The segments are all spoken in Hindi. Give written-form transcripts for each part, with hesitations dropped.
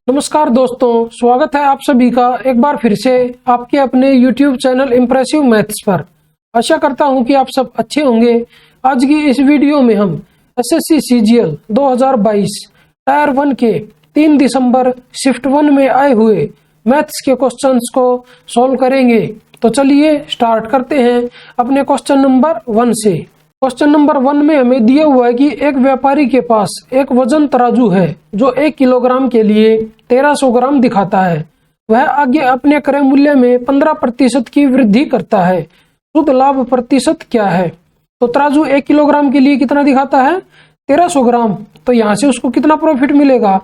नमस्कार दोस्तों, स्वागत है आप सभी का एक बार फिर से आपके अपने YouTube चैनल इम्प्रेसिव मैथ्स पर। आशा करता हूं कि आप सब अच्छे होंगे। आज की इस वीडियो में हम एसएससी सीजीएल 2022 टायर 1 के 3 दिसंबर शिफ्ट 1 में आए हुए मैथ्स के क्वेश्चंस को सॉल्व करेंगे। तो चलिए स्टार्ट करते हैं अपने क्वेश्चन नंबर 1 से। क्वेश्चन नंबर 1 में हमें दिया हुआ है कि एक व्यापारी के पास एक वजन तराजू है जो 1 किलोग्राम के लिए 1300 ग्राम दिखाता है। वह आगे अपने क्रय मूल्य में 15% की वृद्धि करता है। शुद्ध लाभ प्रतिशत क्या है? तो तराजू 1 किलोग्राम के लिए कितना दिखाता है? 1300 ग्राम। तो यहाँ से उसको कितना प्रॉफिट मिलेगा?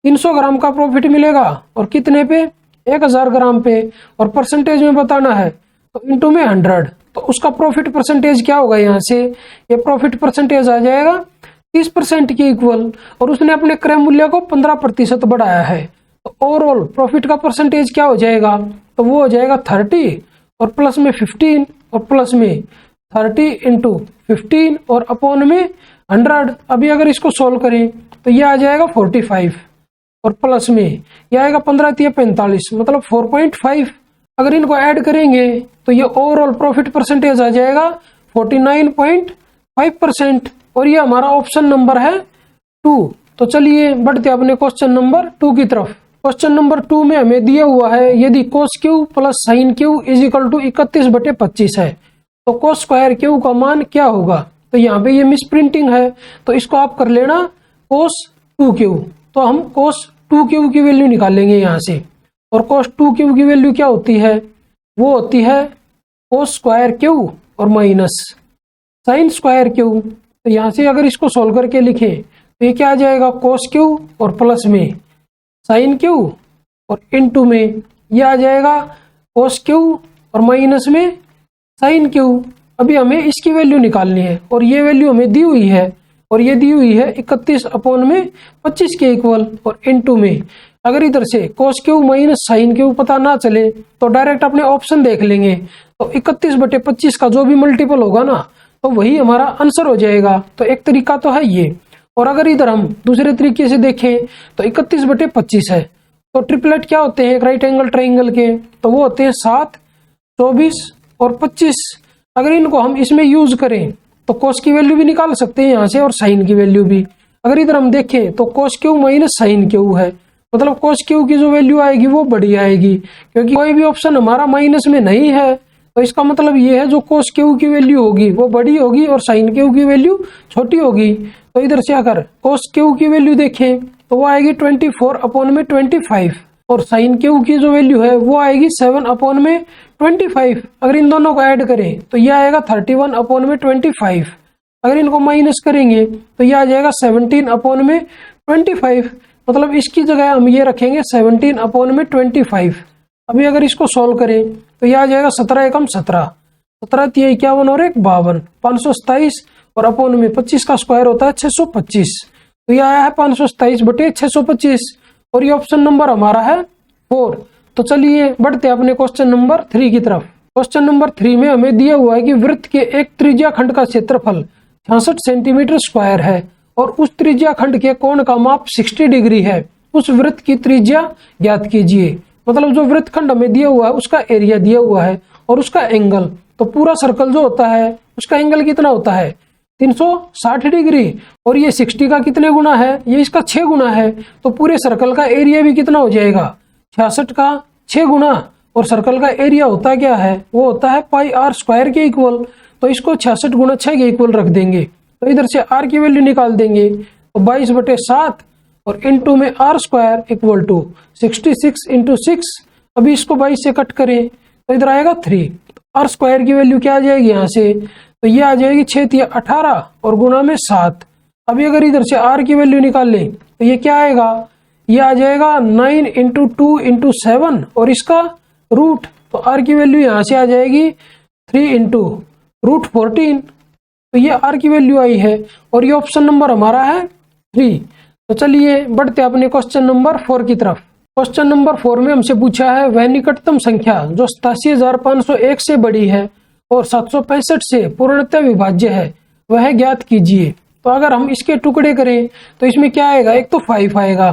300 ग्राम का प्रॉफिट मिलेगा। और कितने पे? 1000 ग्राम पे। और परसेंटेज में बताना है तो इंटू में 100। तो उसका प्रॉफिट परसेंटेज क्या होगा? यहाँ से ये प्रॉफिट परसेंटेज आ जाएगा 30% के इक्वल। और उसने अपने क्रय मूल्य को 15% बढ़ाया है। तो ओवरऑल प्रॉफिट का परसेंटेज क्या हो जाएगा? तो वो हो जाएगा 30 और प्लस में 15 और प्लस में 30 इंटू 15 और अपॉन में 100। अभी अगर इसको सोल्व करें तो ये आ जाएगा 45 और प्लस में ये आएगा 15 45 मतलब 4.5। अगर इनको ऐड करेंगे तो ये ओवरऑल प्रॉफिट परसेंटेज आ जाएगा 49.5%। और ये हमारा ऑप्शन नंबर है 2। तो चलिए बढ़ते अपने क्वेश्चन नंबर 2 की तरफ। क्वेश्चन नंबर 2 में हमें दिया हुआ है यदि cos Q plus sine Q is equal to 31/25 है तो कोस स्क्वायर क्यू का मान क्या होगा? तो यहाँ पे ये मिस प्रिंटिंग है तो इसको आप कर लेना कोस 2q। तो हम कोस 2q की वैल्यू निकालेंगे यहाँ से। और कोस 2q की वैल्यू क्या होती है? वो होती है कोस स्क्वायर क्यू और माइनस साइन स्क्वायर क्यू। तो यहाँ से अगर इसको सोल्व करके लिखें तो ये क्या आ जाएगा? कोस क्यू और प्लस में साइन क्यू और इनटू में ये आ जाएगा कोस क्यू और माइनस में साइन क्यू। अभी हमें इसकी वैल्यू निकालनी है और ये वैल्यू हमें दी हुई है और ये दी हुई है 31/25 के इक्वल। और इनटू में अगर इधर से कोस क्यू माइनस साइन क्यू पता ना चले तो डायरेक्ट अपने ऑप्शन देख लेंगे। तो 31/25 का जो भी मल्टीपल होगा ना तो वही हमारा आंसर हो जाएगा। तो एक तरीका तो है ये। और अगर इधर हम दूसरे तरीके से देखें तो 31/25 है तो ट्रिपलेट क्या होते हैं एक राइट एंगल ट्राइंगल के? तो वो होते हैं 7, 24 और 25। अगर इनको हम इसमें यूज करें तो कोस की वैल्यू भी निकाल सकते हैं यहाँ से और साइन की वैल्यू भी। अगर इधर हम देखें तो कोस क्यू माइनस साइन क्यू है मतलब कोस क्यू की जो वैल्यू आएगी वो बड़ी आएगी क्योंकि कोई भी ऑप्शन हमारा माइनस में नहीं है। तो इसका मतलब ये है जो कोस क्यू की वैल्यू होगी वो बड़ी होगी और साइन क्यू की वैल्यू छोटी होगी। तो इधर से अगर कोस क्यू की वैल्यू देखें तो वो आएगी 24/25 और साइन क्यू की जो वैल्यू है वो आएगी 7/25। अगर इन दोनों को ऐड करें तो ये आएगा 31/25। अगर इनको माइनस करेंगे तो ये आ जाएगा 17/25 मतलब इसकी जगह हम ये रखेंगे 17/25। अभी अगर इसको सोल्व करें तो ये आ जाएगा 17 एकम 17, 17 × 51 और 1 52, 527 और अपॉन में 25 का स्क्वायर होता है 625। तो ये आया है 527/625 और ये ऑप्शन नंबर हमारा है 4। तो चलिए बढ़ते अपने क्वेश्चन नंबर 3 की तरफ। क्वेश्चन नंबर 3 में हमें दिया हुआ है कि वृत्त के एक त्रिज्या खंड का क्षेत्रफल 66 सेंटीमीटर स्क्वायर है और उस त्रिज्या खंड के कोण का माप 60 डिग्री है। उस वृत्त की त्रिज्या ज्ञात कीजिए। मतलब जो वृत्त खंड हमें दिया हुआ है उसका एरिया दिया हुआ है और उसका एंगल। तो पूरा सर्कल जो होता है उसका एंगल कितना होता है? 360 डिग्री। और ये 60 का कितने गुना है? ये इसका 6 गुना है। तो पूरे सर्कल का एरिया भी कितना हो जाएगा? 66 का 6 गुना। और सर्कल का एरिया होता क्या है? वो होता है πr² के इक्वल। तो इसको 66 गुना 6 के इक्वल रख देंगे। तो इधर से r की वैल्यू निकाल देंगे तो 22/7 और इनटू में r² इक्वल टू 66 × 6। अभी इसको 22 से कट करें तो इधर आएगा 3। r² की वैल्यू क्या आ जाएगी यहाँ से? तो ये आ जाएगी 6 × 18 और गुना में 7। अभी अगर इधर से r की वैल्यू निकाल लें तो ये क्या आएगा? ये आ जाएगा 9 × 2 × 7 और इसका रूट। तो r की वैल्यू यहाँ से आ जाएगी 3 × √14। तो ये r की वैल्यू आई है और ये ऑप्शन नंबर हमारा है 3। तो चलिए बढ़ते अपने क्वेश्चन नंबर 4 की तरफ। क्वेश्चन नंबर 4 में हमसे पूछा है वह निकटतम संख्या जो 87,501 से बड़ी है और 765 से पूर्णतः विभाज्य है वह ज्ञात कीजिए। तो अगर हम इसके टुकड़े करें तो इसमें क्या आएगा? एक तो 5 आएगा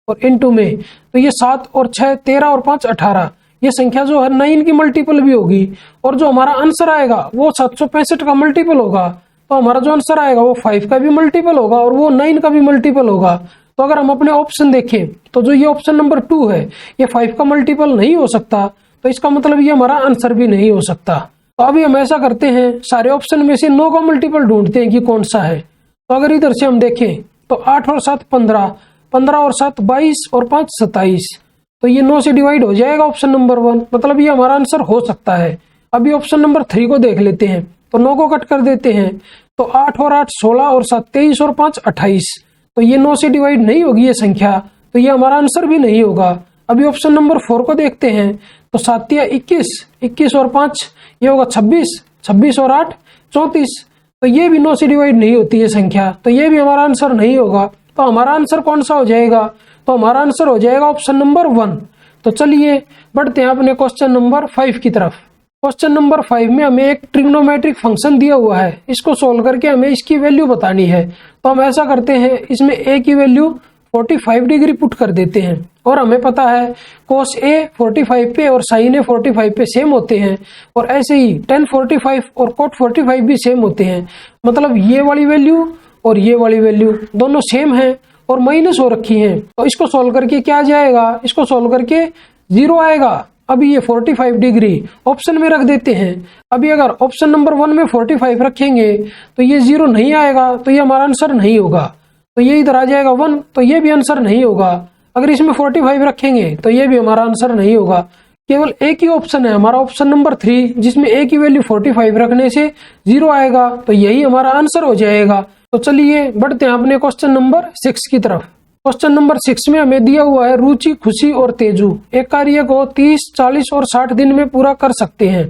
और इनटू में, तो ये 7 और 6 13 और 5 18, ये संख्या जो है 9 की मल्टीपल भी होगी। और जो हमारा आंसर आएगा वो 765 का मल्टीपल होगा, तो हमारा जो आंसर आएगा वो 5 का भी मल्टीपल होगा और वो 9 का भी मल्टीपल होगा। तो अगर हम अपने ऑप्शन देखें तो जो ये ऑप्शन नंबर 2 है ये 5 का मल्टीपल नहीं हो सकता, तो इसका मतलब ये हमारा आंसर भी नहीं हो सकता। तो अभी हम ऐसा करते हैं, सारे ऑप्शन में से 9 का मल्टीपल ढूंढते हैं कि कौन सा है। तो अगर इधर से हम देखें तो 8 और 7 15, 15 और 7 22 और 5 27, तो ये 9 से डिवाइड हो जाएगा ऑप्शन नंबर 1, मतलब ये हमारा आंसर हो सकता है। अभी ऑप्शन नंबर 3 को देख लेते हैं, तो 9 को कट कर देते हैं, तो 8 और 8 16 और 7 23 और 5 28, तो ये 9 से डिवाइड नहीं होगी ये संख्या, तो ये हमारा आंसर भी नहीं होगा। अभी ऑप्शन नंबर 4 को देखते हैं, तो 7 या 21, 21 और 5 ये होगा 26, 26 और 8 34, तो ये भी 9 से डिवाइड नहीं होती है संख्या, तो ये भी हमारा आंसर नहीं होगा। तो हमारा आंसर कौन सा हो जाएगा, तो हमारा आंसर हो जाएगा ऑप्शन नंबर 1। तो चलिए बढ़ते हैं अपने क्वेश्चन नंबर 5 की तरफ। क्वेश्चन नंबर 5 में हमें एक ट्रिग्नोमेट्रिक फंक्शन दिया हुआ है, इसको सोल्व करके हमें इसकी वैल्यू बतानी है। तो हम ऐसा करते हैं, इसमें a की वैल्यू 45 डिग्री पुट कर देते हैं, और हमें पता है cos a 45 पे और sin a 45 पे सेम होते हैं, और ऐसे ही tan 45 और cot 45 भी सेम होते हैं, मतलब ये वाली वैल्यू और ये वाली वैल्यू दोनों सेम हैं और माइनस हो रखी हैं। तो इसको सोल्व करके क्या आ जाएगा, इसको सोल्व करके 0 आएगा। अभी ये 45 डिग्री ऑप्शन में रख देते हैं। अभी अगर ऑप्शन नंबर 1 में 45 रखेंगे तो ये 0 नहीं आएगा, तो ये हमारा आंसर नहीं होगा। तो ये इधर आ जाएगा 1, तो ये भी आंसर नहीं होगा। अगर इसमें 45 रखेंगे तो ये भी हमारा आंसर नहीं होगा। केवल एक ही ऑप्शन है हमारा ऑप्शन नंबर 3, जिसमें a की वैल्यू 45 रखने से 0 आएगा, तो यही हमारा आंसर हो जाएगा। तो चलिए बढ़ते हैं अपने क्वेश्चन नंबर 6 की तरफ। क्वेश्चन नंबर 6 में हमें दिया हुआ है रुचि, खुशी और तेजू एक कार्य को 30, 40 और 60 दिन में पूरा कर सकते हैं।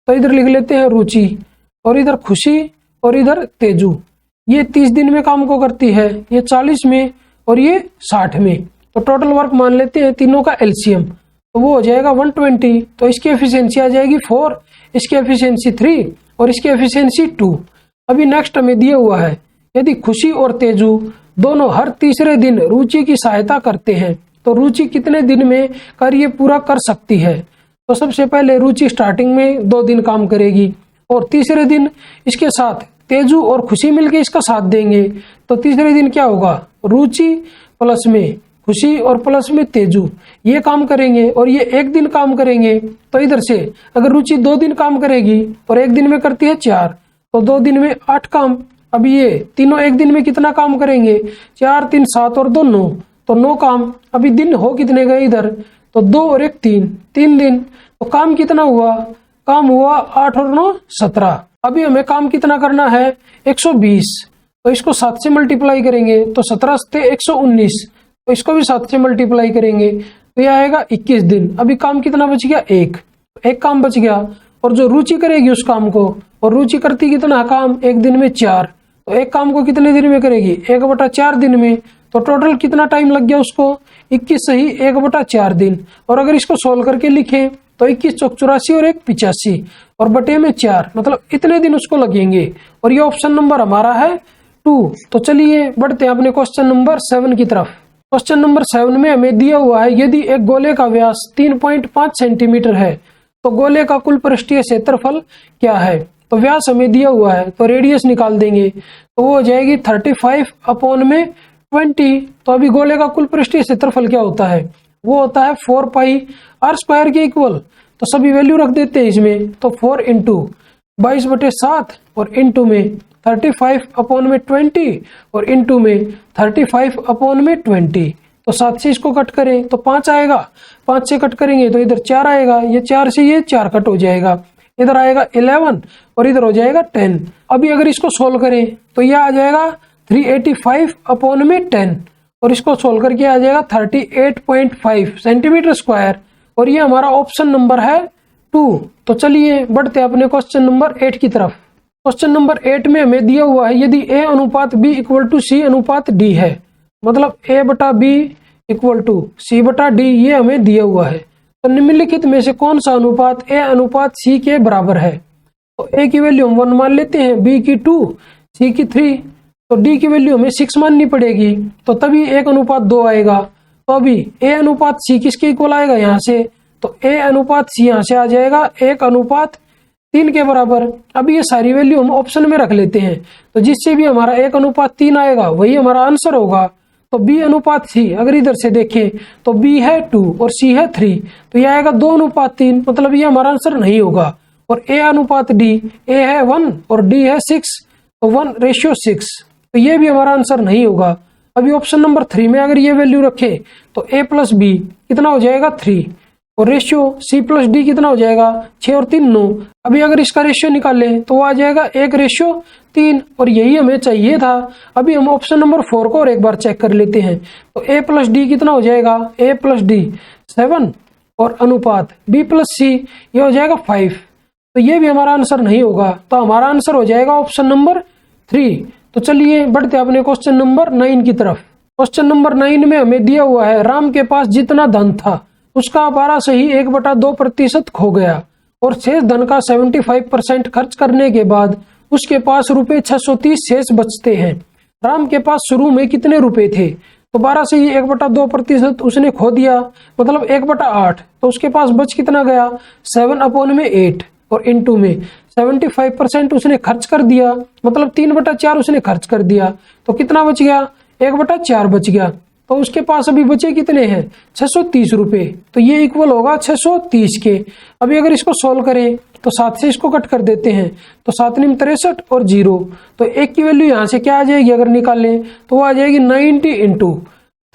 तो इधर लिख लेते हैं रुचि, और इधर खुशी, और इधर तेजू। ये 30 दिन में काम को करती है, ये 40 में और ये 60 में। तो टोटल वर्क मान लेते हैं तीनों का एलसीएम, तो वो हो जाएगा 120। तो इसकी एफिशिएंसी आ जाएगी 4, इसकी एफिशिएंसी 3 और इसकी एफिशिएंसी 2। अभी नेक्स्ट हमें दिया हुआ है, यदि खुशी और तेजू दोनों हर तीसरे दिन रुचि की सहायता करते हैं तो रुचि कितने दिन में कार्य पूरा कर सकती है। तो सबसे पहले रुचि स्टार्टिंग में 2 दिन काम करेगी, और तीसरे दिन इसके साथ तेजू और खुशी मिलकर इसका साथ देंगे। तो तीसरे दिन क्या होगा, रुचि प्लस में खुशी और प्लस में तेजू ये काम करेंगे, और ये 1 दिन काम करेंगे। तो इधर से अगर रुचि 2 दिन काम करेगी और 1 दिन में करती है 4, तो 2 दिन में 8 काम। अभी ये तीनों 1 दिन में कितना काम करेंगे, 4 3 7 और 2 9, तो 9 काम। अभी दिन हो कितने गए इधर, तो 2 और 1 3, 3 दिन। तो काम कितना हुआ, काम हुआ 8 और 9 17। अभी हमें काम कितना करना है 120, तो इसको 7 से मल्टीप्लाई करेंगे तो 17 से 119, तो इसको भी 7 से मल्टीप्लाई करेंगे तो यह आएगा 21 दिन। अभी काम कितना बच गया, एक काम बच गया। और जो रुचि करेगी उस काम को, और रुचि करती कितना काम 1 दिन में 4, तो एक काम को कितने दिन में करेगी 1/4 दिन में। तो टोटल कितना टाइम लग गया उसको 21 सही 1/4 दिन। और अगर इसको सोल्व करके लिखें तो 21 चौक 84 और 1 85 और बटे में 4, मतलब इतने दिन उसको लगेंगे। और ये ऑप्शन नंबर हमारा है 2। तो चलिए बढ़ते हैं अपने क्वेश्चन नंबर 7 की तरफ। क्वेश्चन नंबर 7 में हमें दिया हुआ है, यदि एक गोले का व्यास 3.5 सेंटीमीटर है तो गोले का कुल पृष्ठीय क्षेत्रफल क्या है। तो व्यास हमें दिया हुआ है, तो रेडियस निकाल देंगे, तो वो हो जाएगी 35/20। तो अभी गोले का कुल पृष्ठीय क्षेत्रफल क्या होता है, वो होता है 4 पाई r स्क्वायर के इक्वल। तो सभी वैल्यू रख देते हैं इसमें, तो 4 इंटू 22/7 और इंटू में 35/20 और इंटू में 35/20। तो 7 से इसको कट करें तो 5 आएगा, 5 से कट करेंगे तो इधर 4 आएगा, ये 4 से ये 4 कट हो जाएगा, इधर आएगा 11 और इधर हो जाएगा 10। अभी अगर इसको सोल्व करें तो यह आ जाएगा 385/10 और इसको सोल्व करके आ जाएगा 38.5 सेंटीमीटर स्क्वायर। और ये हमारा ऑप्शन नंबर है 2। तो चलिए बढ़ते हैं अपने क्वेश्चन नंबर 8 की तरफ। क्वेश्चन नंबर 8 में हमें दिया हुआ है, यदि A अनुपात B = C अनुपात D है, मतलब A/B = C/D, ये हमें दिया हुआ है। तो निम्नलिखित में से कौन सा अनुपात A अनुपात C के बराबर है। तो A की वैल्यू हम 1 मान लेते हैं, B की 2, C की 3, तो D की वैल्यू हमें 6 माननी पड़ेगी, तो तभी 1 अनुपात 2 आएगा। तो अभी A अनुपात C किसके इक्वल आएगा यहाँ से, तो A अनुपात C यहाँ से आ जाएगा 1:3 के बराबर। अब ये सारी वैल्यू हम ऑप्शन में रख लेते हैं, तो जिससे भी हमारा 1:3 आएगा वही हमारा आंसर होगा। तो B अनुपात C, अगर इधर से देखें तो B है 2 और C है 3, तो यह आएगा 2:3, मतलब ये हमारा आंसर नहीं होगा। और A अनुपात D, A है 1 और D है 6, तो 1:6, तो ये भी हमारा आंसर नहीं होगा। अभी ऑप्शन नंबर 3 में अगर ये वैल्यू रखे तो A प्लस B कितना हो जाएगा 3, और रेशियो C प्लस D कितना हो जाएगा 6 और 3 9। अभी अगर इसका रेशियो निकालें तो वो आ जाएगा 1:3, और यही हमें चाहिए था। अभी हम ऑप्शन नंबर 4 को और एक बार चेक कर लेते हैं, तो A प्लस D कितना हो जाएगा, A प्लस D 7 और अनुपात B प्लस C ये हो जाएगा 5, तो ये भी हमारा आंसर नहीं होगा। तो हमारा आंसर हो जाएगा ऑप्शन नंबर 3। तो चलिए बढ़ते अपने क्वेश्चन नंबर 9 की तरफ। क्वेश्चन नंबर 9 में हमें दिया हुआ है राम के पास जितना धन था उसका 12 से ही 1/2% खो गया और शेष धन का 75% खर्च करने के बाद उसके पास रुपए 630 शेष बचते हैं। राम के पास शुरू में कितने रुपए थे, तो 12 से ही 1/2% उसने खो दिया, मतलब 1/8, तो उसके पास बच कितना गया 7/8, और इनटू में 75% उसने खर्च कर दिया, मतलब 3/4 उसने खर्च कर दिया, तो कितना बच गया 1/4 बच गया। तो उसके पास अभी बचे कितने हैं 630 रुपए, तो ये इक्वल होगा 630 के। अभी अगर इसको सोल्व करें तो 7 से इसको कट कर देते हैं, तो 7 9 63 और 0, तो 1 की वैल्यू यहाँ से क्या आ जाएगी अगर निकालें तो वो आ जाएगी 90 इंटू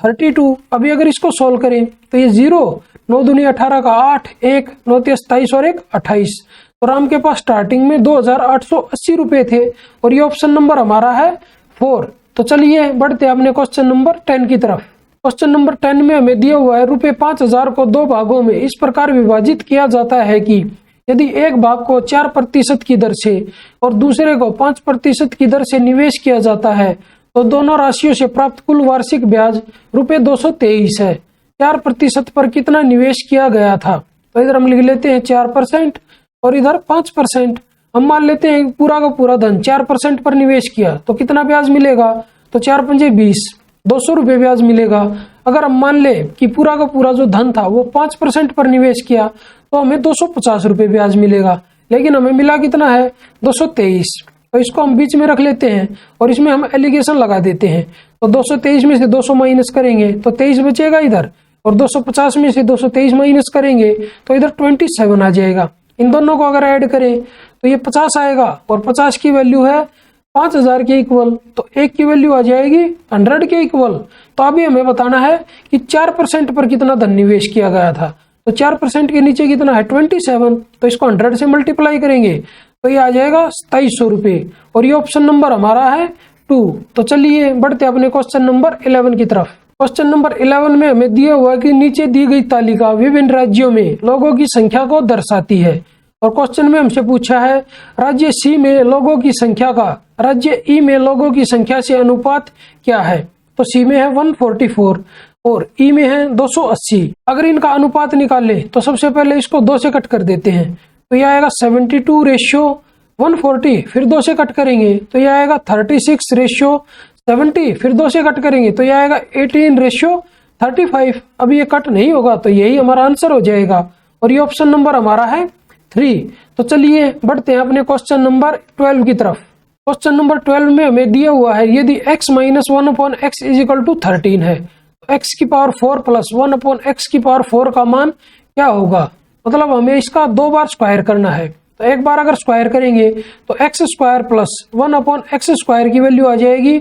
32। अभी अगर इसको सोल्व करें तो ये 0 9 दूनी 18 का 8, 1 9 27 और 1 28, तो राम के पास स्टार्टिंग में 2880 रुपए थे, और ये ऑप्शन नंबर हमारा है 4। तो चलिए बढ़ते हैं अपने क्वेश्चन नंबर 10 की तरफ। क्वेश्चन नंबर 10 में हमें दिया हुआ है रुपए 5000 को 2 भागों में इस प्रकार विभाजित किया जाता है कि यदि एक भाग को 4% की दर से और दूसरे को 5% की दर से निवेश किया जाता है तो दोनों राशियों से प्राप्त कुल वार्षिक ब्याज रुपए 223 है। 4% पर कितना निवेश किया गया था, तो इधर हम लिख लेते हैं 4% और इधर 5%। हम मान लेते हैं पूरा का पूरा धन 4% पर निवेश किया तो कितना ब्याज मिलेगा, तो 4 पंजे 20, 200 रुपए ब्याज मिलेगा। अगर हम मान ले कि पूरा का पूरा जो धन था वो 5% पर निवेश किया तो हमें 250 रुपए ब्याज मिलेगा, लेकिन हमें मिला कितना है 223। तो इसको हम बीच में रख लेते हैं और इसमें हम एलिगेशन लगा देते हैं, तो 223 में से 200 माइनस करेंगे तो 23 बचेगा इधर, और 250 में से 223 माइनस करेंगे तो इधर 27 आ जाएगा। इन दोनों को अगर ऐड करें तो ये 50 आएगा, और 50 की वैल्यू है 5000 के इक्वल, तो 1 की वैल्यू आ जाएगी 100 के इक्वल। तो अभी हमें बताना है कि 4% पर कितना धन निवेश किया गया था, तो 4% के नीचे कितना है 27, तो इसको 100 से मल्टीप्लाई करेंगे तो ये आ जाएगा 2700 रुपए, और ये ऑप्शन नंबर हमारा है 2। तो चलिए बढ़ते अपने क्वेश्चन नंबर 11 की तरफ। क्वेश्चन नंबर 11 में हमें दिया हुआ है कि नीचे दी गई तालिका विभिन्न राज्यों में लोगों की संख्या को दर्शाती है, और क्वेश्चन में हमसे पूछा है राज्य सी में लोगों की संख्या का राज्य ई में लोगों की संख्या से अनुपात क्या है, तो सी में है 144 और ई में है 280। अगर इनका अनुपात निकाले तो सबसे पहले इसको 2 से कट कर देते हैं, तो यह आएगा 72:140, फिर 2 से कट करेंगे तो यह आएगा 36:70, फिर 2 से कट करेंगे तो यह आएगा 18:35। अब ये कट नहीं होगा तो यही हमारा आंसर हो जाएगा, और ये ऑप्शन नंबर हमारा है 3। तो चलिए बढ़ते हैं अपने क्वेश्चन नंबर 12 की तरफ। क्वेश्चन नंबर 12 में हमें दिया हुआ है यदि x - 1/x = 13 है तो x की पावर 4 प्लस 1/x की पावर 4 का मान क्या होगा, मतलब हमें इसका 2 बार स्क्वायर करना है। तो एक बार अगर स्क्वायर करेंगे तो x² प्लस 1/x² की वैल्यू आ जाएगी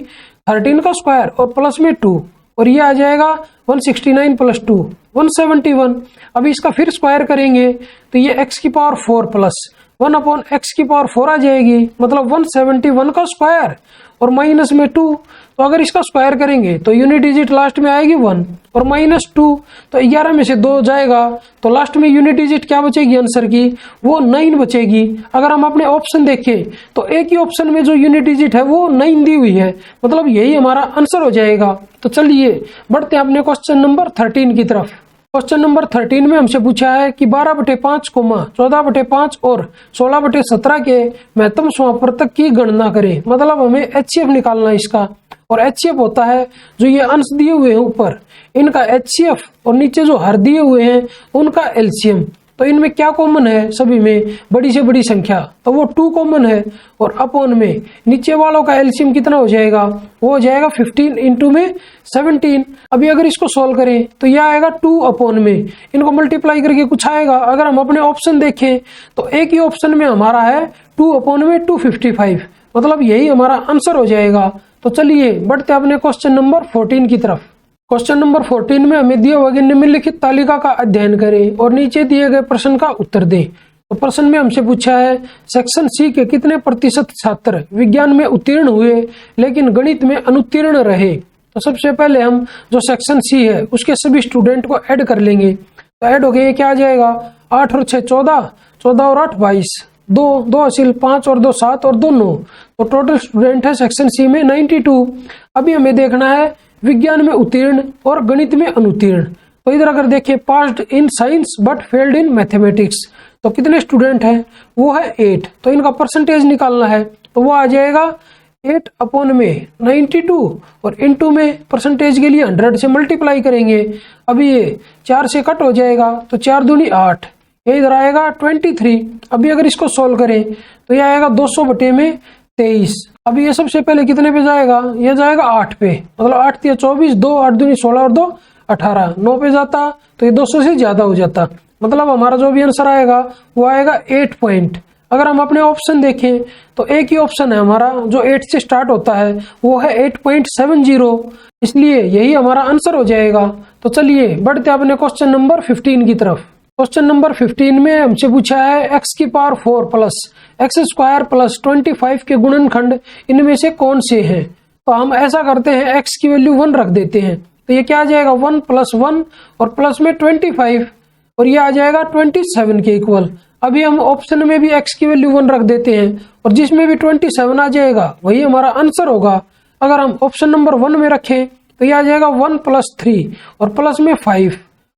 13 का स्क्वायर और प्लस में 2, और ये आ जाएगा 169 प्लस 2 171। अभी इसका फिर स्क्वायर करेंगे तो ये x की पावर 4 प्लस 1/x की पावर 4 आ जाएगी, मतलब 171 का स्क्वायर और माइनस में 2। तो अगर इसका स्क्वायर करेंगे तो यूनिट डिजिट लास्ट में आएगी 1 और -2, तो 11 में से 2 जाएगा तो लास्ट में यूनिट डिजिट क्या बचेगी आंसर की, वो 9 बचेगी। अगर हम अपने ऑप्शन देखें तो एक ही ऑप्शन में जो यूनिट डिजिट है वो 9 दी हुई है, मतलब यही हमारा आंसर हो जाएगा। तो चलिए बढ़ते हैं अपने क्वेश्चन नंबर 13 की तरफ। क्वेश्चन नंबर 13 में हमसे पूछा है कि 12/5, 14/5 और 16/17 के महत्तम समापवर्तक की गणना करें, मतलब हमें HCF निकालना है इसका। और HCF होता है जो ये अंश दिए हुए हैं ऊपर, इनका HCF, और नीचे जो हर दिए हुए हैं उनका LCM। तो इनमें क्या कॉमन है, सभी में बड़ी से बड़ी संख्या, तो वो 2 कॉमन है। और अपॉन में नीचे वालों का LCM कितना हो जाएगा, वो हो जाएगा 15 इंटू में 17। अभी अगर इसको सोल्व करें तो यह आएगा 2 अपॉन में, इनको मल्टीप्लाई करके कुछ आएगा। अगर हम अपने ऑप्शन देखें तो एक ही ऑप्शन में हमारा है 2 अपॉन में 255, मतलब यही हमारा आंसर हो जाएगा। तो चलिए बढ़ते अपने क्वेश्चन नंबर 14 की तरफ। क्वेश्चन नंबर 14 में हमें दिया हुआ कि निम्नलिखित तालिका का अध्ययन करें और नीचे दिए गए प्रश्न का उत्तर दें। तो प्रश्न में हमसे पूछा है सेक्शन सी के कितने प्रतिशत छात्र विज्ञान में उत्तीर्ण हुए लेकिन गणित में अनुत्तीर्ण रहे। तो सबसे पहले हम जो सेक्शन सी है उसके सभी स्टूडेंट को ऐड कर लेंगे। तो ऐड हो गए क्या आ जाएगा, 8 और 6 14, 14 और 8 22, 2 हासिल 5 और 2 7 और 2 9। तो टोटल स्टूडेंट है सेक्शन सी में 92। अभी हमें देखना है विज्ञान में उत्तीर्ण और गणित में अनुत्तीर्ण। तो इधर अगर देखें passed in science but failed in mathematics, तो कितने स्टूडेंट हैं, वो है 8। तो इनका परसेंटेज निकालना है तो वो आ जाएगा 8 अपॉन में 92 और इनटू में परसेंटेज के लिए 100 से मल्टीप्लाई करेंगे। अभी ये 4 से कट हो जाएगा तो 4 दूनी 8, ये इधर आएगा 23। अभी अगर इसको सोल्व करें तो ये आएगा 200 बटे में 23। अभी ये सबसे पहले कितने पे जाएगा, ये जाएगा 8 पे, मतलब 8 या 24, 2 8 दूनी 16 और 2 18, 9 पे जाता तो ये 200 से ज्यादा हो जाता, मतलब हमारा जो भी आंसर आएगा वो आएगा 8 पॉइंट। अगर हम अपने ऑप्शन देखें तो एक ही ऑप्शन है हमारा जो 8 से स्टार्ट होता है, वो है 8.70, इसलिए यही हमारा आंसर हो जाएगा। तो चलिए बढ़ते अपने क्वेश्चन नंबर 15 की तरफ। क्वेश्चन नंबर 15 में हमसे पूछा है x की power 4 plus x square plus 25 के गुणनखंड इनमें से कौन से हैं। तो हम ऐसा करते हैं x की वैल्यू 1 रख देते हैं, तो ये क्या आ जाएगा 1 + 1 और प्लस में 25 और ये आ जाएगा 27 के इक्वल। अभी हम ऑप्शन में भी x की वैल्यू 1 रख देते हैं और जिसमें भी 27 आ जाएगा वही हमारा आंसर होगा। अगर हम ऑप्शन नंबर 1 में रखें तो ये आ जाएगा 1 + 3 और प्लस में 5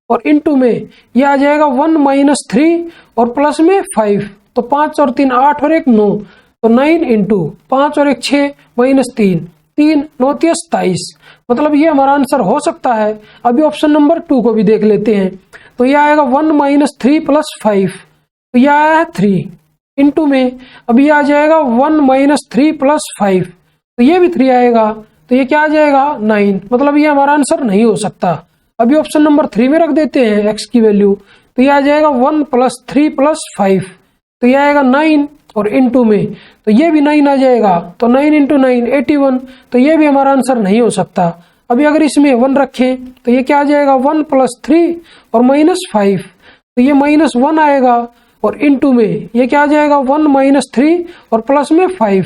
और इनटू में ये आ जाएगा 1 - 3 और प्लस में 5, तो 5 और 3 8 और 1 9, तो 9 इंटू 5 और 1 6 - 3, 3 9 × 27, मतलब ये हमारा आंसर हो सकता है। अभी ऑप्शन नंबर 2 को भी देख लेते हैं, तो ये आएगा 1 - 3 + 5, तो यह आया है 3 इंटू में अभी ये आ जाएगा 1 - 3 + 5, तो ये भी 3 आएगा, तो ये क्या आ जाएगा 9, मतलब ये हमारा आंसर नहीं हो सकता। अभी ऑप्शन नंबर 3 में रख देते हैं x की वैल्यू, तो ये आ जाएगा 1 + 3 + 5, तो ये आएगा 9 और इनटू में तो ये भी 9 आ जाएगा, तो 9 × 9 81, तो ये भी हमारा आंसर नहीं हो सकता। अभी अगर इसमें 1 रखें तो ये क्या आ जाएगा 1 + 3 और -5, तो ये -1 आएगा और इनटू में ये क्या आ जाएगा 1 - 3 और प्लस में 5,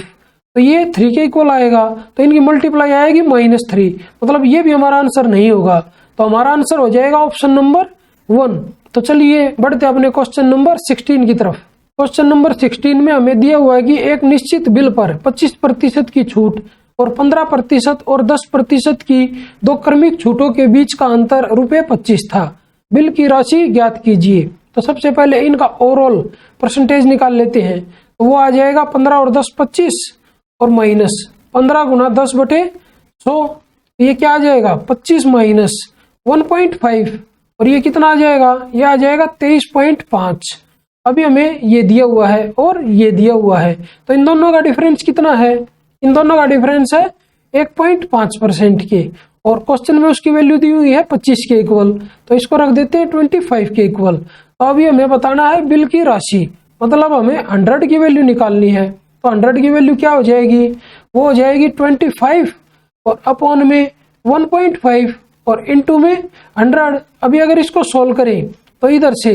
तो ये 3 के इक्वल आएगा, तो इनकी मल्टीप्लाई आएगी -3, मतलब ये भी हमारा आंसर नहीं होगा। तो हमारा आंसर हो जाएगा ऑप्शन नंबर 1। तो चलिए बढ़ते अपने क्वेश्चन नंबर 16 की तरफ। क्वेश्चन नंबर 16 में हमें दिया हुआ है कि एक निश्चित बिल पर 25% की छूट और 15% और 10% की 2 क्रमिक छूटों के बीच का अंतर ₹25 था। बिल की राशि ज्ञात कीजिए। तो सबसे पहले इनका ओवरऑल परसेंटेज निकाल लेते हैं, तो वो आ जाएगा 15 और 10 25 और माइनस 15 × 10 बटे 100, ये क्या आ जाएगा 25 - 1.5 और ये कितना आ जाएगा, ये आ जाएगा 23.5। अभी हमें ये दिया हुआ है और ये दिया हुआ है, तो इन दोनों का डिफरेंस कितना है, इन दोनों का डिफरेंस है 1.5% के, और क्वेश्चन में उसकी वैल्यू दी हुई है 25 के इक्वल, तो इसको रख देते हैं 25 के इक्वल। तो अभी हमें बताना है बिल की राशि, मतलब हमें 100 की वैल्यू निकालनी है। तो 100 की वैल्यू क्या हो जाएगी, वो हो जाएगी 25 और अपॉन में 1.5 और इनटू में 100। अभी अगर इसको सोल्व करें तो इधर से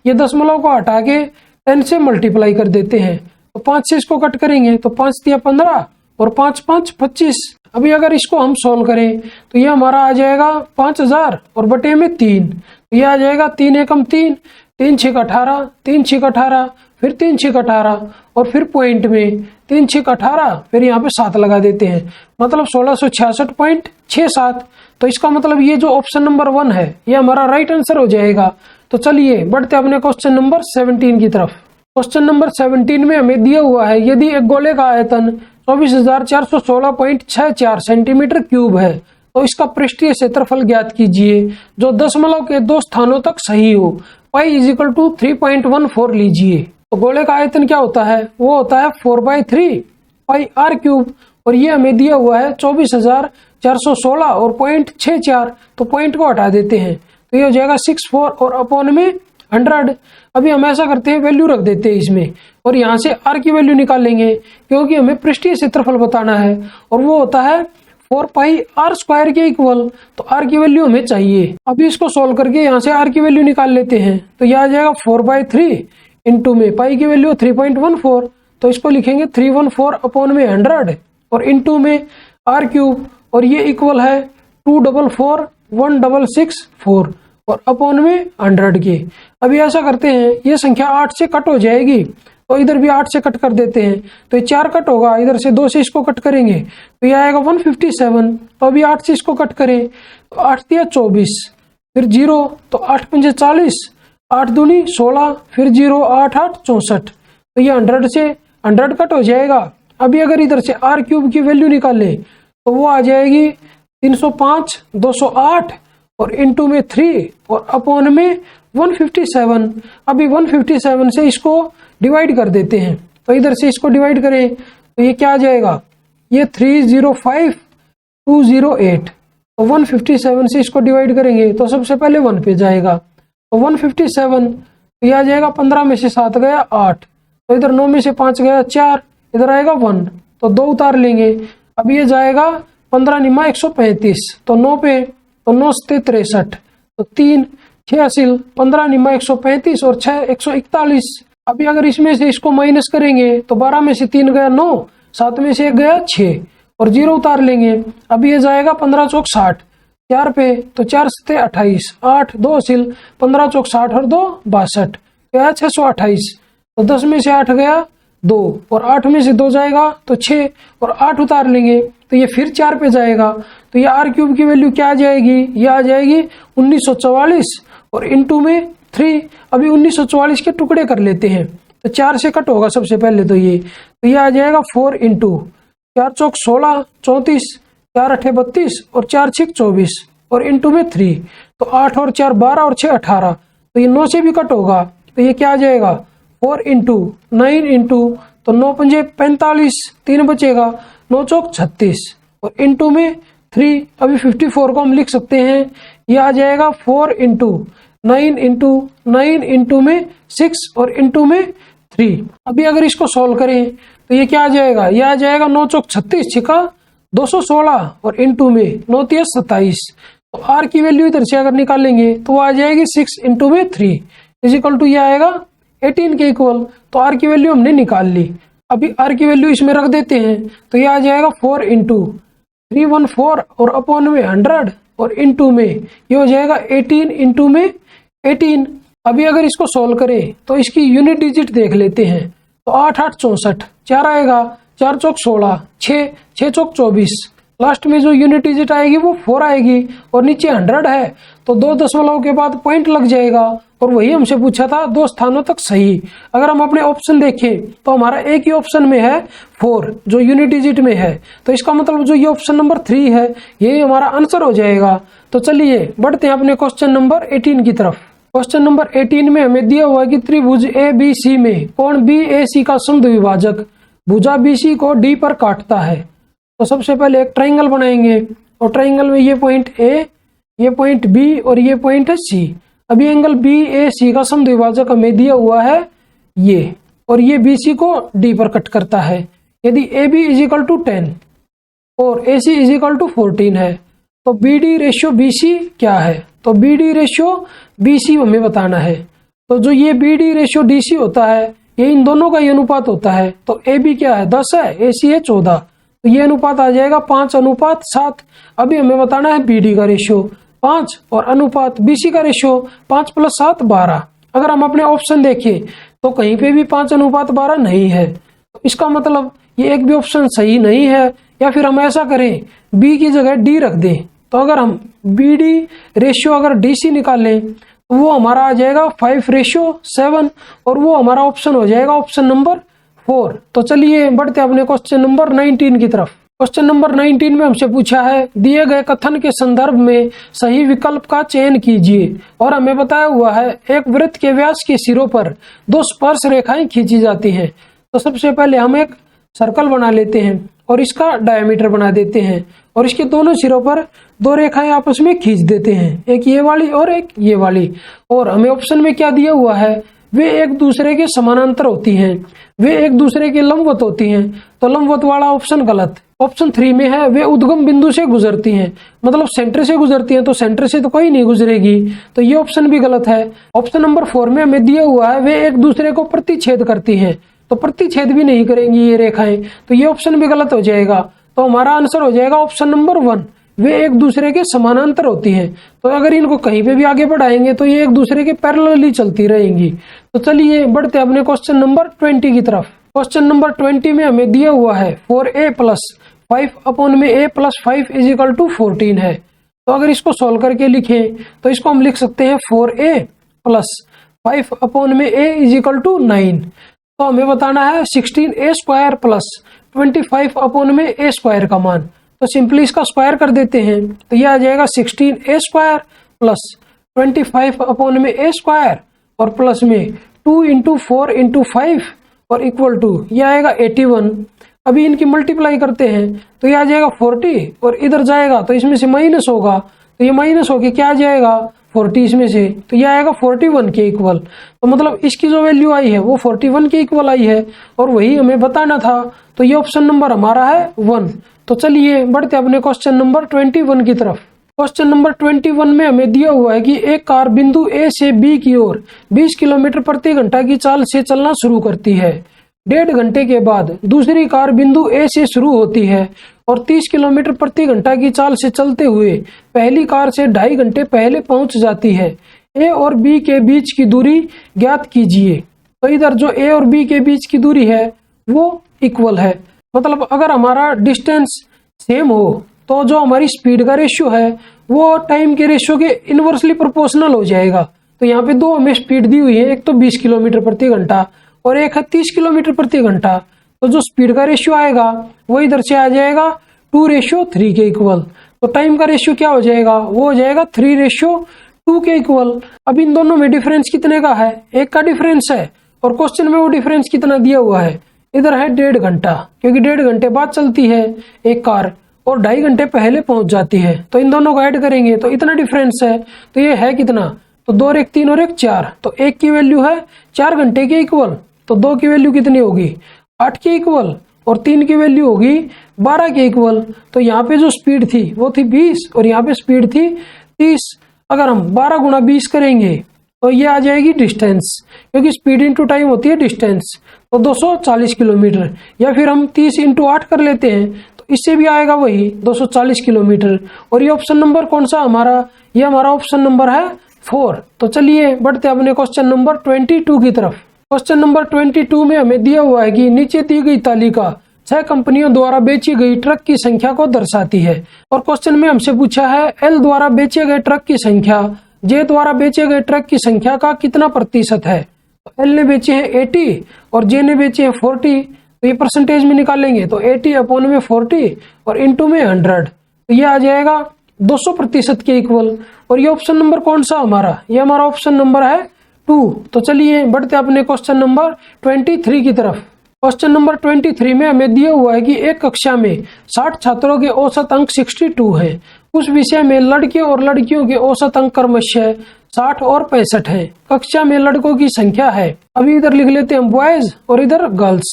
ये दशमलव को हटा के 10 से मल्टीप्लाई कर देते हैं, तो 5 से इसको कट करेंगे तो 5 × 15 और 5 5 25। अभी अगर इसको हम सोल्व करें तो ये हमारा आ जाएगा 5000 और बटे में 3, तो ये आ जाएगा 3 एकम 3, 3 6 18, 3 6 18, फिर 3 6 18 और फिर पॉइंट में 3 6 18, फिर यहाँ पे 7 लगा देते हैं, मतलब 1666.67। तो इसका मतलब ये जो ऑप्शन नंबर 1 है ये हमारा राइट आंसर हो जाएगा। तो चलिए बढ़ते अपने क्वेश्चन नंबर 17 की तरफ। क्वेश्चन नंबर 17 में हमें दिया हुआ है यदि एक गोले का आयतन 24,416.64 सेंटीमीटर क्यूब है। तो इसका पृष्ठीय क्षेत्रफल ज्ञात कीजिए जो दशमलव के 2 स्थानों तक सही हो। पाई इजिकल टू 3.14 लीजिए। तो गोले का आयतन क्या होता है, वो होता है 4/3 पाई आर क्यूब, और ये हमें दिया हुआ है 24,416 और 0.64, तो पॉइंट को हटा देते हैं तो ये हो जाएगा 64 और अपॉन में 100। अभी हम ऐसा करते हैं, वैल्यू रख देते हैं इसमें और यहाँ से आर की वैल्यू निकालेंगे क्योंकि हमें पृष्ठीय क्षेत्रफल बताना है और वो होता है 4 पाई आर स्क्वायर के इक्वल, तो आर की वैल्यू हमें चाहिए। अभी इसको सोल्व करके यहाँ से आर की वैल्यू निकाल लेते हैं तो यह आ जाएगा 4/3 इंटू में पाई की वैल्यू 3.14, तो इसको लिखेंगे 314 अपॉन में 100 और इंटू में आर क्यूब, और ये इक्वल है 2441664 और अपॉन में 100 के। अभी ऐसा करते हैं, ये संख्या 8 से कट हो जाएगी तो इधर भी 8 से कट कर देते हैं तो ये 4 कट होगा, इधर से 2 से इसको कट करेंगे तो ये आएगा 157। तो अभी 8 से इसको कट करें तो 8 दिया 24, फिर 0 तो 8 पंजे 40, 8 दूनी 16, फिर 0 8 8 64, तो ये 100 से 100 कट हो जाएगा। अभी अगर इधर से आर क्यूब की वैल्यू निकालें तो वो आ जाएगी 305 208 और इंटू में 3 और अपॉन में 157। अभी 157 से इसको डिवाइड कर देते हैं तो इधर से इसको डिवाइड करें तो ये क्या आ जाएगा, ये 305208, तो 157 से इसको डिवाइड करेंगे तो सबसे पहले 1 पे जाएगा तो 157, तो ये आ जाएगा 15 में से 7 गया 8, तो इधर 9 में से 5 गया 4, इधर आएगा 1, तो 2 उतार लेंगे। अब ये जाएगा 15 निमा 135, तो 9 पे तो 9 से 63, तो 3 6 हासिल 15 निमा 135 और 6 141। अभी अगर इसमें से इसको माइनस करेंगे तो 12 में से 3 गया 9, 7 में से 1 गया 6 और 0 उतार लेंगे। अभी ये जाएगा 15 चौक 60, 4 पे तो 4 से 28, 8 2 हासिल 15 चौक 60 और 2 62, क्या 628, तो 10 में से 8 गया 2 और 8 में से 2 जाएगा तो 6 और 8 उतार लेंगे तो ये फिर 4 पे जाएगा, तो ये आर क्यूब की वैल्यू क्या आ जाएगी, ये आ जाएगी 1944 और इंटू में 3। अभी 1944 के टुकड़े कर लेते हैं तो 4 से कट होगा सबसे पहले, तो ये आ जाएगा 4 इंटू 4 चौक 16 34, 4 8 32 और 4 6 24 और इंटू में 3, तो 8 और 4 12 और 6 18, तो ये 9 से भी कट होगा तो ये क्या आ जाएगा 4 इंटू 9 इंटू, तो 9 पंजे 45, 3 बचेगा 9 चौक 36 और इंटू में 3। अभी 54 को हम लिख सकते हैं, ये आ जाएगा 4 इंटू 9 इंटू 9 इंटू में 6 और इंटू में 3। अभी अगर इसको सोल्व करें तो ये क्या आ जाएगा, ये आ जाएगा 9 चौक 36 छिका 216 और इंटू में 9 3 27, तो आर की वैल्यू इधर से अगर निकालेंगे तो वो आ जाएगी 6 इंटू में 3 इजिकल टू ये आएगा 18 के इक्वल, तो आर की वैल्यू हमने निकाल ली। अभी आर की वैल्यू इसमें रख देते हैं तो ये आ जाएगा 4 इंटू 314 और अपॉन में 100 और इंटू में ये हो जाएगा 18 इंटू में 18। अभी अगर इसको सोल्व करें तो इसकी यूनिट डिजिट देख लेते हैं तो 8 8 64, 4 आएगा 4 चौक 16, 6 6 चौक 24, लास्ट में जो यूनिट डिजिट आएगी वो 4 आएगी और नीचे 100 है तो 2 दशमलव के बाद पॉइंट लग जाएगा और वही हमसे पूछा था 2 स्थानों तक सही। अगर हम अपने ऑप्शन देखें तो हमारा एक ही ऑप्शन में है 4 जो यूनिट डिजिट में है, तो इसका मतलब जो ये ऑप्शन नंबर 3 है यही हमारा आंसर हो जाएगा। तो चलिए बढ़ते हैं अपने क्वेश्चन नंबर 18 की तरफ। क्वेश्चन नंबर 18 में हमें दिया हुआ है कि त्रिभुज ABC में कोण BAC का समद्विभाजक भुजा BC को D पर काटता है। तो सबसे पहले एक ट्राइंगल बनाएंगे और ट्राइंगल में ये पॉइंट A, ये पॉइंट B और ये पॉइंट है C। अभी एंगल BAC का समद्विभाजक हमें दिया हुआ है ये, और ये BC को D पर कट करता है। यदि AB इजिकल टू 10 और AC इजिकल टू 14 है तो BD रेशियो BC क्या है, तो BD रेशियो BC हमें बताना है। तो जो ये BD रेशियो DC होता है ये इन दोनों का ही अनुपात होता है। तो AB क्या है 10 है, AC है 14, तो ये अनुपात आ जाएगा 5:7। अभी हमें बताना है BD का रेशियो 5 और अनुपात BC का रेशियो 5 + 7 12। अगर हम अपने ऑप्शन देखें तो कहीं पे भी 5:12 नहीं है, तो इसका मतलब ये एक भी ऑप्शन सही नहीं है। या फिर हम ऐसा करें B की जगह D रख दें, तो अगर हम BD रेशियो अगर DC निकालें तो वो हमारा आ जाएगा 5:7 और वो हमारा ऑप्शन हो जाएगा ऑप्शन नंबर 4। तो चलिए बढ़ते अपने क्वेश्चन नंबर 19 की तरफ। क्वेश्चन नंबर 19 में हमसे पूछा है दिए गए कथन के संदर्भ में सही विकल्प का चयन कीजिए। और हमें बताया हुआ है एक वृत्त के व्यास के सिरों पर 2 स्पर्श रेखाएं खींची जाती हैं। तो सबसे पहले हम एक सर्कल बना लेते हैं और इसका डायमीटर बना देते हैं और इसके दोनों सिरों पर 2 रेखाएं आपस में खींच देते हैं, एक ये वाली और एक ये वाली। और हमें ऑप्शन में क्या दिया हुआ है, वे एक दूसरे के समानांतर होती हैं, वे एक दूसरे के लंबवत होती हैं। तो लंबवत वाला ऑप्शन गलत। ऑप्शन 3 में है वे उद्गम बिंदु से गुजरती हैं, मतलब सेंटर से गुजरती हैं, तो सेंटर से तो कोई नहीं गुजरेगी, तो ये ऑप्शन भी गलत है। ऑप्शन नंबर 4 में हमें दिया हुआ है वे एक दूसरे को प्रतिच्छेद करती हैं, तो प्रतिच्छेद भी नहीं करेंगी ये रेखाएं, तो ये ऑप्शन भी गलत हो जाएगा। तो हमारा आंसर हो जाएगा ऑप्शन नंबर 1, वे एक दूसरे के समानांतर होती हैं। तो अगर इनको कहीं पे भी आगे बढ़ाएंगे तो ये एक दूसरे के पैरेलली चलती रहेंगी। तो चलिए बढ़ते अपने क्वेश्चन नंबर 20 की तरफ। क्वेश्चन नंबर 20 में हमें दिया हुआ है 4a + 5/a + 5 = 14 है। तो अगर इसको सोल्व करके लिखें तो इसको हम लिख सकते हैं 4a + 5/a = 9। तो हमें बताना है 16a² + 25/a² का मान। तो सिंपली इसका स्क्वायर कर देते हैं, तो यह आ जाएगा 16a² + 25/a² और प्लस में 2 × 4 × 5 और इक्वल टू यह आएगा 81। अभी इनकी मल्टीप्लाई करते हैं तो यह आ जाएगा 40 और इधर जाएगा तो इसमें से माइनस होगा, तो ये माइनस होके क्या आ जाएगा 40 इसमें से, तो यह आएगा 41 के इक्वल। तो मतलब इसकी जो वैल्यू आई है वो 41 के इक्वल आई है और वही हमें बताना था। तो ये ऑप्शन नंबर हमारा है 1। तो चलिए बढ़ते अपने क्वेश्चन नंबर 21 की तरफ। क्वेश्चन नंबर 21 में हमें दिया हुआ है कि एक कार बिंदु ए से बी की ओर 20 किलोमीटर प्रति घंटा की चाल से चलना शुरू करती है। 1.5 घंटे के बाद दूसरी कार बिंदु ए से शुरू होती है और 30 किलोमीटर प्रति घंटा की चाल से चलते हुए पहली कार से 2.5 घंटे पहले पहुंच जाती है। ए और बी के बीच की दूरी ज्ञात कीजिए। तो इधर जो ए और बी के बीच की दूरी है वो इक्वल है, मतलब अगर हमारा डिस्टेंस सेम हो तो जो हमारी स्पीड का रेशियो है वो टाइम के रेशियो के इनवर्सली प्रोपोर्शनल हो जाएगा। तो यहाँ पे 2 हमें स्पीड दी हुई है, एक तो 20 किलोमीटर प्रति घंटा और एक है 30 किलोमीटर प्रति घंटा। तो जो स्पीड का रेशियो आएगा वो इधर से आ जाएगा 2:3 के इक्वल। तो टाइम का रेशियो क्या हो जाएगा, वो हो जाएगा 3:2 के इक्वल। अब इन दोनों में डिफरेंस कितने का है, 1 का डिफरेंस है और क्वेश्चन में वो डिफरेंस कितना दिया हुआ है, इधर है 1.5 घंटा, क्योंकि 1.5 घंटे बाद चलती है एक कार और 2.5 घंटे पहले पहुंच जाती है। तो इन दोनों को ऐड करेंगे तो इतना डिफरेंस है, तो ये है कितना, तो 2 और 1 3 और 1 4, तो 1 की वैल्यू है 4 घंटे के इक्वल। तो 2 की वैल्यू कितनी होगी 8 के इक्वल और 3 की वैल्यू होगी 12 के इक्वल। तो यहाँ पे जो स्पीड थी वो थी 20 और यहाँ पे स्पीड थी 30। अगर हम 12 × 20 करेंगे तो ये आ जाएगी डिस्टेंस, क्योंकि स्पीड इंटू टाइम होती है डिस्टेंस। तो 240 किलोमीटर, या फिर हम 30 × 8 कर लेते हैं तो इससे भी आएगा वही 240 किलोमीटर। और ये ऑप्शन नंबर कौन सा हमारा, ये हमारा ऑप्शन नंबर है 4। तो चलिए बढ़ते अपने क्वेश्चन नंबर 22 की तरफ। क्वेश्चन नंबर 22 में हमें दिया हुआ है कि नीचे दी गई तालिका 6 कंपनियों द्वारा बेची गई ट्रक की संख्या को दर्शाती है। और क्वेश्चन में हमसे पूछा है एल द्वारा बेचे गए ट्रक की संख्या जे द्वारा बेचे गए ट्रक की संख्या का कितना प्रतिशत है। तो एल ने बेचे हैं 80 और जे ने बेचे हैं 40, तो ये परसेंटेज में निकालेंगे तो 80/40 और इंटू में 100, तो ये आ जाएगा 200% के इक्वल। और ये ऑप्शन नंबर कौन सा हमारा, ये हमारा ऑप्शन नंबर है 2। तो चलिए बढ़ते अपने क्वेश्चन नंबर 23 की तरफ। क्वेश्चन नंबर 23 में हमें दिया हुआ है कि एक कक्षा में 60 छात्रों के औसत अंक 62 हैं। उस विषय में लड़के और लड़कियों के औसत अंक क्रमशः 60 और 65 हैं। कक्षा में लड़कों की संख्या है, अभी इधर लिख लेते हैं बॉयज और इधर गर्ल्स।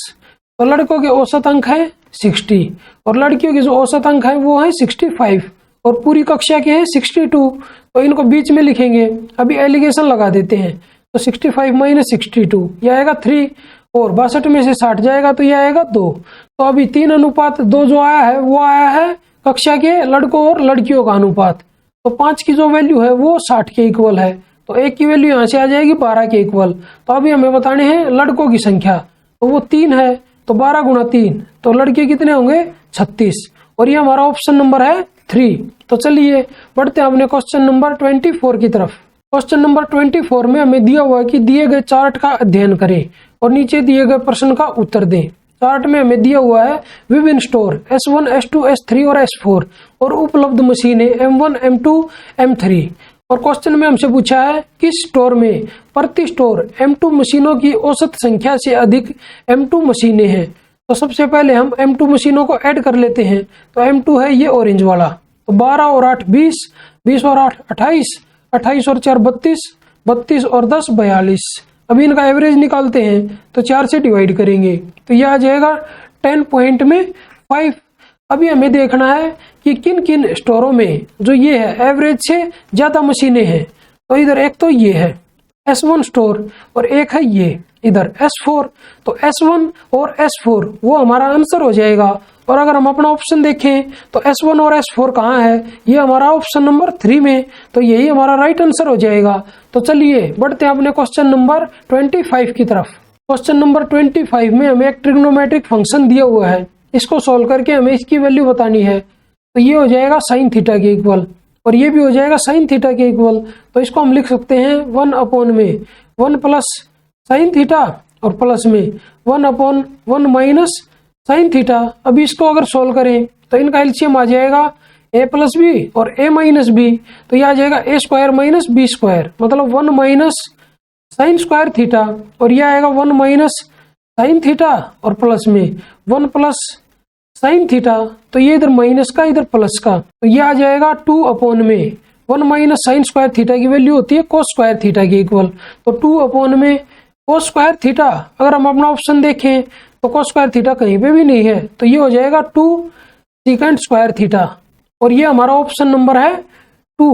तो लड़कों के औसत अंक है 60 और लड़कियों के जो औसत अंक है वो है 65 और पूरी कक्षा के हैं 62। तो इनको बीच में लिखेंगे, अभी एलिगेशन लगा देते हैं। तो 65 - 62 यह आएगा 3 और 62 में से 60 जाएगा तो यह आएगा 2। तो अभी 3:2 जो आया है वो आया है कक्षा के लड़कों और लड़कियों का अनुपात। तो 5 की जो वैल्यू है वो 60 के इक्वल है, तो 1 की वैल्यू यहाँ से आ जाएगी 12 के इक्वल। तो अभी हमें बताने हैं लड़कों की संख्या, तो वो 3 है, तो 12 × 3, तो लड़के कितने होंगे 36 और ये हमारा ऑप्शन नंबर है 3। तो चलिए बढ़ते हैं अपने क्वेश्चन नंबर 24 की तरफ। क्वेश्चन नंबर 24 में हमें दिया हुआ है कि दिए गए चार्ट का अध्ययन करें और नीचे दिए गए प्रश्न का उत्तर दें। चार्ट में हमें दिया हुआ है विभिन्न स्टोर S1, S2, S3 और S4 और उपलब्ध मशीनें M1, M2, M3। और क्वेश्चन में हमसे पूछा है किस स्टोर में प्रति स्टोर M2 मशीनों की औसत संख्या से अधिक M2 मशीनें हैं। तो सबसे पहले हम M2 मशीनों को ऐड कर लेते हैं। तो M2 है ये ऑरेंज वाला, तो 12 और 8 20, 20 और 8 28, 28 और 4 32, 32 और 10 42। अभी इनका एवरेज निकालते हैं तो 4 से डिवाइड करेंगे तो यह आ जाएगा 10 पॉइंट में 5। अभी हमें देखना है कि किन किन स्टोरों में जो ये है एवरेज से ज्यादा मशीनें हैं। तो इधर एक तो ये है S1 स्टोर और एक है ये इधर S4। तो S1 और S4 वो हमारा आंसर हो जाएगा। और अगर हम अपना ऑप्शन देखें तो S1 और S4 कहाँ है, ये हमारा ऑप्शन नंबर 3 में, तो यही हमारा राइट आंसर हो जाएगा। तो चलिए बढ़ते हैं अपने क्वेश्चन नंबर 25 की तरफ। क्वेश्चन नंबर 25 में हमें एक ट्रिग्नोमेट्रिक फंक्शन दिया हुआ है, इसको सॉल्व करके हमें इसकी वैल्यू बतानी है। तो ये हो जाएगा साइन थीटा के इक्वल और ये भी हो जाएगा साइन थीटा के इक्वल। तो इसको हम लिख सकते हैं 1/1 प्लस साइन थीटा और प्लस में 1/1 माइनस साइन थीटा। अभी इसको अगर सोल्व करें तो इनका एलसीएम आ जाएगा a प्लस बी और a माइनस बी, तो यह आ जाएगा a square minus B square, मतलब 1 माइनस साइन स्क्वायर थीटा और यह आएगा 1 माइनस साइन थीटा और प्लस में 1 प्लस साइन थीटा। तो ये इधर माइनस का इधर प्लस का, तो यह आ जाएगा 2/1 माइनस साइन स्क्वायर थीटा की वैल्यू होती है कोस स्क्वायर थीटा के इक्वल। तो 2/1 कोस स्क्वायर थीटा, अगर हम अपना ऑप्शन देखें तो कोस स्क्वायर थीटा कहीं पे भी नहीं है, तो ये हो जाएगा 2 सेकंड स्क्वायर थीटा और ये हमारा ऑप्शन नंबर है 2।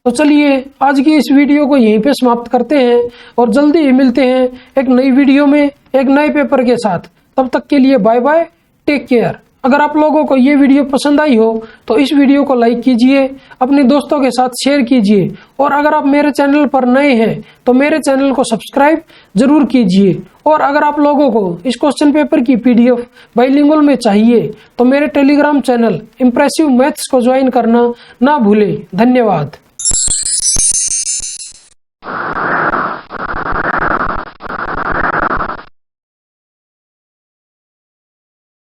तो चलिए आज की इस वीडियो को यहीं पे समाप्त करते हैं और जल्दी ही मिलते हैं एक नई वीडियो में एक नए पेपर के साथ। तब तक के लिए बाय बाय, टेक केयर। अगर आप लोगों को ये वीडियो पसंद आई हो तो इस वीडियो को लाइक कीजिए, अपने दोस्तों के साथ शेयर कीजिए और अगर आप मेरे चैनल पर नए हैं तो मेरे चैनल को सब्सक्राइब जरूर कीजिए। और अगर आप लोगों को इस क्वेश्चन पेपर की PDF बाइलिंगुअल में चाहिए तो मेरे टेलीग्राम चैनल इंप्रेसिव मैथ्स को ज्वाइन करना ना भूलें। धन्यवाद।